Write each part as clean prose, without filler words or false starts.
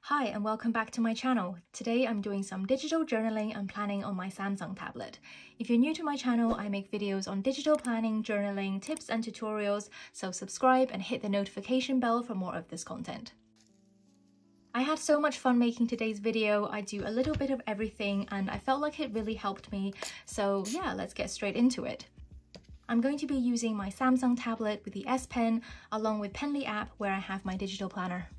Hi and welcome back to my channel. Today I'm doing some digital journaling and planning on my Samsung tablet. If you're new to my channel, I make videos on digital planning, journaling, tips and tutorials, so subscribe and hit the notification bell for more of this content. I had so much fun making today's video. I do a little bit of everything and I felt like it really helped me, so yeah, let's get straight into it. I'm going to be using my Samsung tablet with the S Pen along with Penly app where I have my digital planner.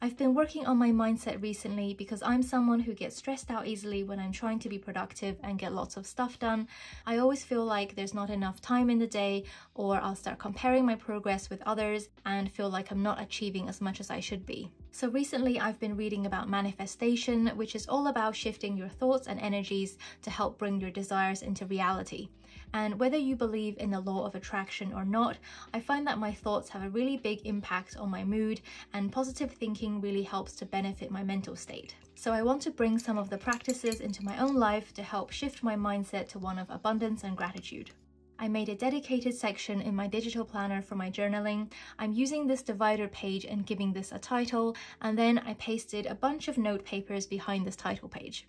I've been working on my mindset recently because I'm someone who gets stressed out easily when I'm trying to be productive and get lots of stuff done. I always feel like there's not enough time in the day, or I'll start comparing my progress with others and feel like I'm not achieving as much as I should be. So recently I've been reading about manifestation, which is all about shifting your thoughts and energies to help bring your desires into reality. And whether you believe in the law of attraction or not, I find that my thoughts have a really big impact on my mood, and positive thinking really helps to benefit my mental state. So I want to bring some of the practices into my own life to help shift my mindset to one of abundance and gratitude. I made a dedicated section in my digital planner for my journaling. I'm using this divider page and giving this a title, and then I pasted a bunch of note papers behind this title page.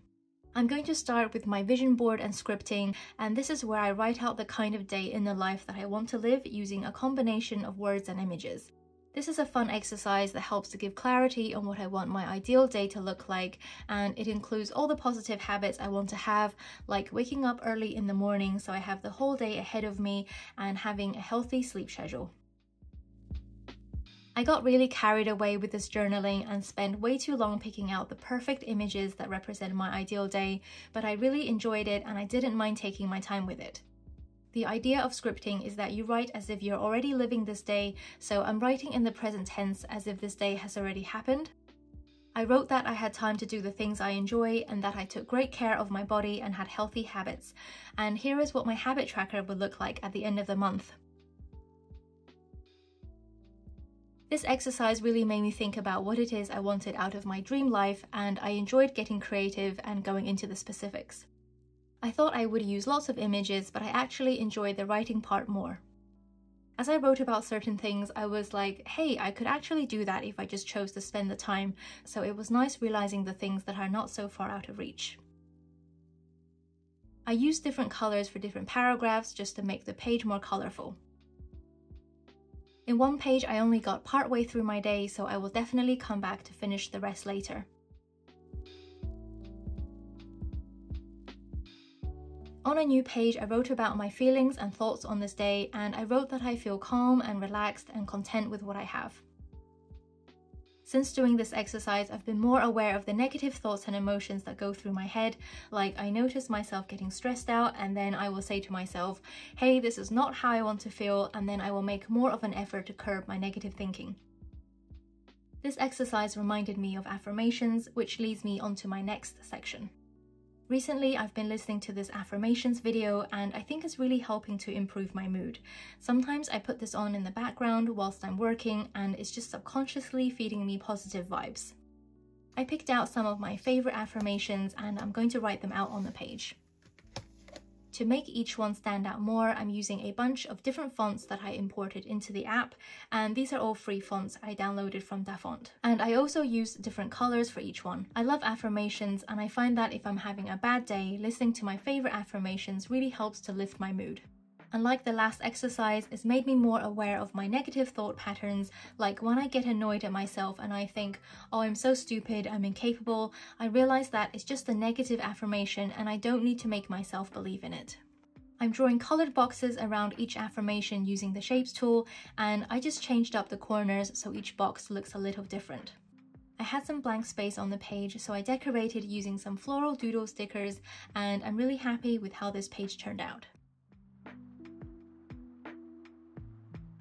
I'm going to start with my vision board and scripting, and this is where I write out the kind of day in the life that I want to live using a combination of words and images. This is a fun exercise that helps to give clarity on what I want my ideal day to look like, and it includes all the positive habits I want to have, like waking up early in the morning so I have the whole day ahead of me and having a healthy sleep schedule. I got really carried away with this journaling and spent way too long picking out the perfect images that represent my ideal day, but I really enjoyed it and I didn't mind taking my time with it. The idea of scripting is that you write as if you're already living this day, so I'm writing in the present tense as if this day has already happened. I wrote that I had time to do the things I enjoy and that I took great care of my body and had healthy habits. And here is what my habit tracker would look like at the end of the month. This exercise really made me think about what it is I wanted out of my dream life, and I enjoyed getting creative and going into the specifics. I thought I would use lots of images, but I actually enjoyed the writing part more. As I wrote about certain things, I was like, hey, I could actually do that if I just chose to spend the time, so it was nice realizing the things that are not so far out of reach. I used different colors for different paragraphs just to make the page more colorful. In one page, I only got part way through my day, so I will definitely come back to finish the rest later. On a new page, I wrote about my feelings and thoughts on this day, and I wrote that I feel calm and relaxed and content with what I have. Since doing this exercise, I've been more aware of the negative thoughts and emotions that go through my head. Like, I notice myself getting stressed out, and then I will say to myself, hey, this is not how I want to feel, and then I will make more of an effort to curb my negative thinking. This exercise reminded me of affirmations, which leads me onto my next section. Recently, I've been listening to this affirmations video and I think it's really helping to improve my mood. Sometimes I put this on in the background whilst I'm working and it's just subconsciously feeding me positive vibes. I picked out some of my favorite affirmations and I'm going to write them out on the page. To make each one stand out more, I'm using a bunch of different fonts that I imported into the app, and these are all free fonts I downloaded from DaFont. And I also used different colors for each one. I love affirmations, and I find that if I'm having a bad day, listening to my favorite affirmations really helps to lift my mood. Unlike the last exercise, it's made me more aware of my negative thought patterns, like when I get annoyed at myself and I think, oh, I'm so stupid, I'm incapable, I realize that it's just a negative affirmation and I don't need to make myself believe in it. I'm drawing colored boxes around each affirmation using the Shapes tool, and I just changed up the corners so each box looks a little different. I had some blank space on the page, so I decorated using some floral doodle stickers, and I'm really happy with how this page turned out.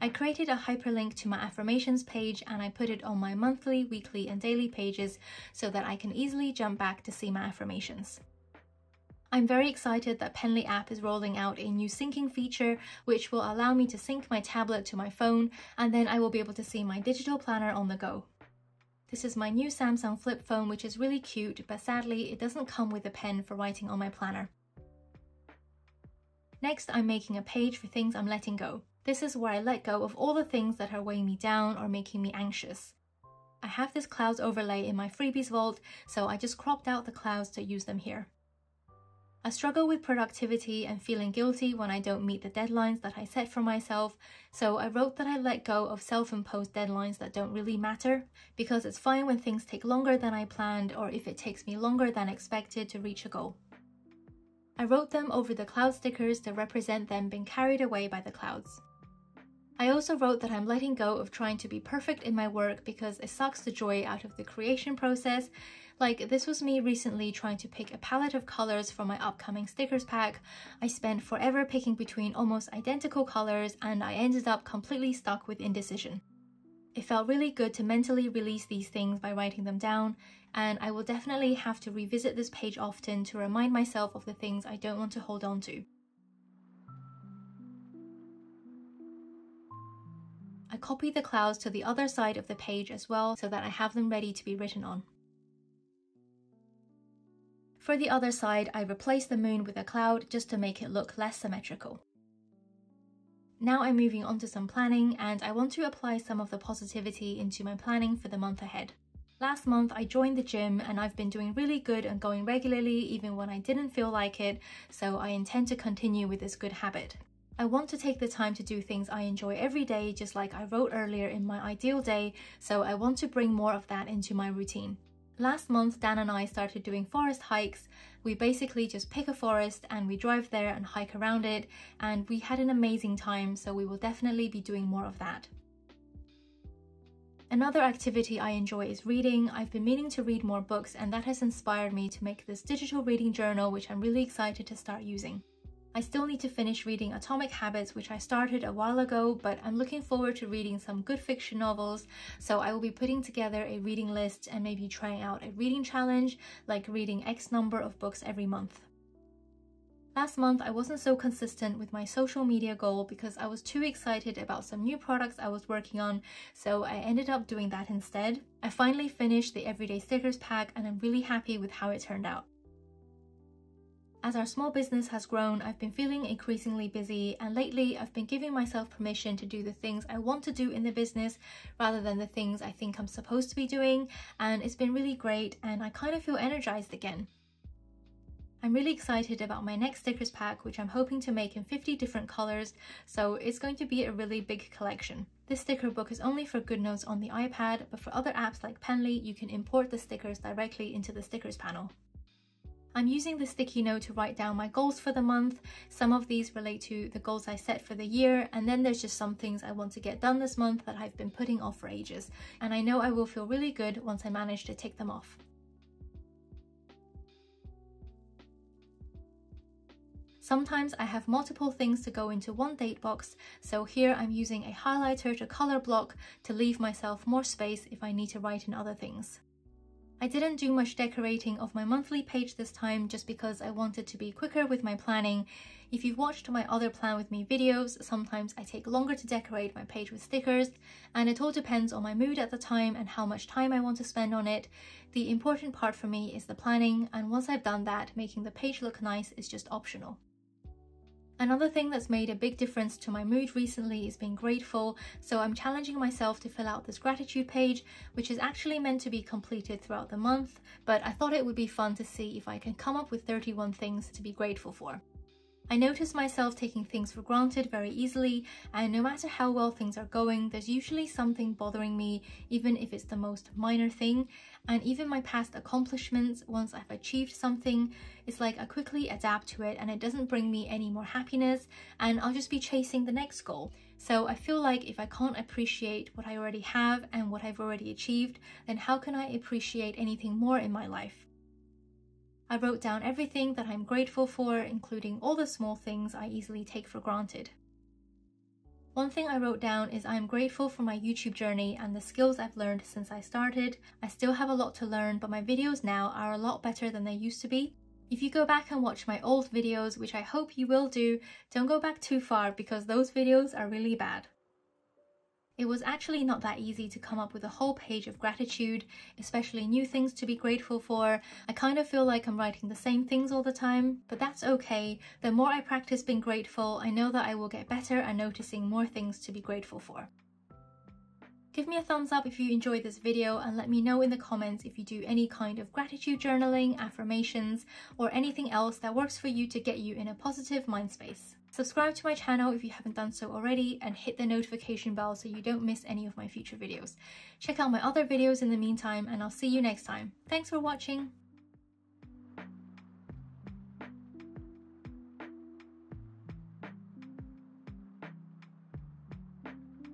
I created a hyperlink to my affirmations page and I put it on my monthly, weekly and daily pages so that I can easily jump back to see my affirmations. I'm very excited that Penly app is rolling out a new syncing feature which will allow me to sync my tablet to my phone, and then I will be able to see my digital planner on the go. This is my new Samsung flip phone, which is really cute, but sadly it doesn't come with a pen for writing on my planner. Next, I'm making a page for things I'm letting go. This is where I let go of all the things that are weighing me down or making me anxious. I have this clouds overlay in my freebies vault, so I just cropped out the clouds to use them here. I struggle with productivity and feeling guilty when I don't meet the deadlines that I set for myself, so I wrote that I let go of self-imposed deadlines that don't really matter, because it's fine when things take longer than I planned or if it takes me longer than expected to reach a goal. I wrote them over the cloud stickers to represent them being carried away by the clouds. I also wrote that I'm letting go of trying to be perfect in my work because it sucks the joy out of the creation process. Like, this was me recently trying to pick a palette of colors for my upcoming stickers pack. I spent forever picking between almost identical colors and I ended up completely stuck with indecision. It felt really good to mentally release these things by writing them down, and I will definitely have to revisit this page often to remind myself of the things I don't want to hold on to. I copied the clouds to the other side of the page as well so that I have them ready to be written on. For the other side, I replaced the moon with a cloud just to make it look less symmetrical. Now I'm moving on to some planning, and I want to apply some of the positivity into my planning for the month ahead. Last month I joined the gym and I've been doing really good and going regularly even when I didn't feel like it, so I intend to continue with this good habit. I want to take the time to do things I enjoy every day, just like I wrote earlier in my ideal day, so I want to bring more of that into my routine. Last month, Dan and I started doing forest hikes. We basically just pick a forest and we drive there and hike around it, and we had an amazing time, so we will definitely be doing more of that. Another activity I enjoy is reading. I've been meaning to read more books, and that has inspired me to make this digital reading journal, which I'm really excited to start using. I still need to finish reading Atomic Habits, which I started a while ago, but I'm looking forward to reading some good fiction novels, so I will be putting together a reading list and maybe trying out a reading challenge, like reading X number of books every month. Last month I wasn't so consistent with my social media goal because I was too excited about some new products I was working on, so I ended up doing that instead. I finally finished the Everyday Stickers pack and I'm really happy with how it turned out. As our small business has grown, I've been feeling increasingly busy, and lately I've been giving myself permission to do the things I want to do in the business rather than the things I think I'm supposed to be doing, and it's been really great and I kind of feel energized again. I'm really excited about my next stickers pack, which I'm hoping to make in 50 different colors, so it's going to be a really big collection. This sticker book is only for Goodnotes on the iPad, but for other apps like Penly, you can import the stickers directly into the stickers panel. I'm using the sticky note to write down my goals for the month. Some of these relate to the goals I set for the year, and then there's just some things I want to get done this month that I've been putting off for ages, and I know I will feel really good once I manage to tick them off. Sometimes I have multiple things to go into one date box, so here I'm using a highlighter to color block to leave myself more space if I need to write in other things. I didn't do much decorating of my monthly page this time just because I wanted to be quicker with my planning. If you've watched my other plan with me videos, sometimes I take longer to decorate my page with stickers, and it all depends on my mood at the time and how much time I want to spend on it. The important part for me is the planning, and once I've done that, making the page look nice is just optional. Another thing that's made a big difference to my mood recently is being grateful, so I'm challenging myself to fill out this gratitude page, which is actually meant to be completed throughout the month, but I thought it would be fun to see if I can come up with 31 things to be grateful for. I notice myself taking things for granted very easily, and no matter how well things are going, there's usually something bothering me, even if it's the most minor thing. And even my past accomplishments, once I've achieved something, it's like I quickly adapt to it and it doesn't bring me any more happiness, and I'll just be chasing the next goal. So I feel like if I can't appreciate what I already have and what I've already achieved, then how can I appreciate anything more in my life? I wrote down everything that I'm grateful for, including all the small things I easily take for granted. One thing I wrote down is I'm grateful for my YouTube journey and the skills I've learned since I started. I still have a lot to learn, but my videos now are a lot better than they used to be. If you go back and watch my old videos, which I hope you will do, don't go back too far because those videos are really bad. It was actually not that easy to come up with a whole page of gratitude, especially new things to be grateful for. I kind of feel like I'm writing the same things all the time, but that's okay. The more I practice being grateful, I know that I will get better at noticing more things to be grateful for. Give me a thumbs up if you enjoyed this video, and let me know in the comments if you do any kind of gratitude journaling, affirmations, or anything else that works for you to get you in a positive mind space. Subscribe to my channel if you haven't done so already, and hit the notification bell so you don't miss any of my future videos. Check out my other videos in the meantime, and I'll see you next time. Thanks for watching!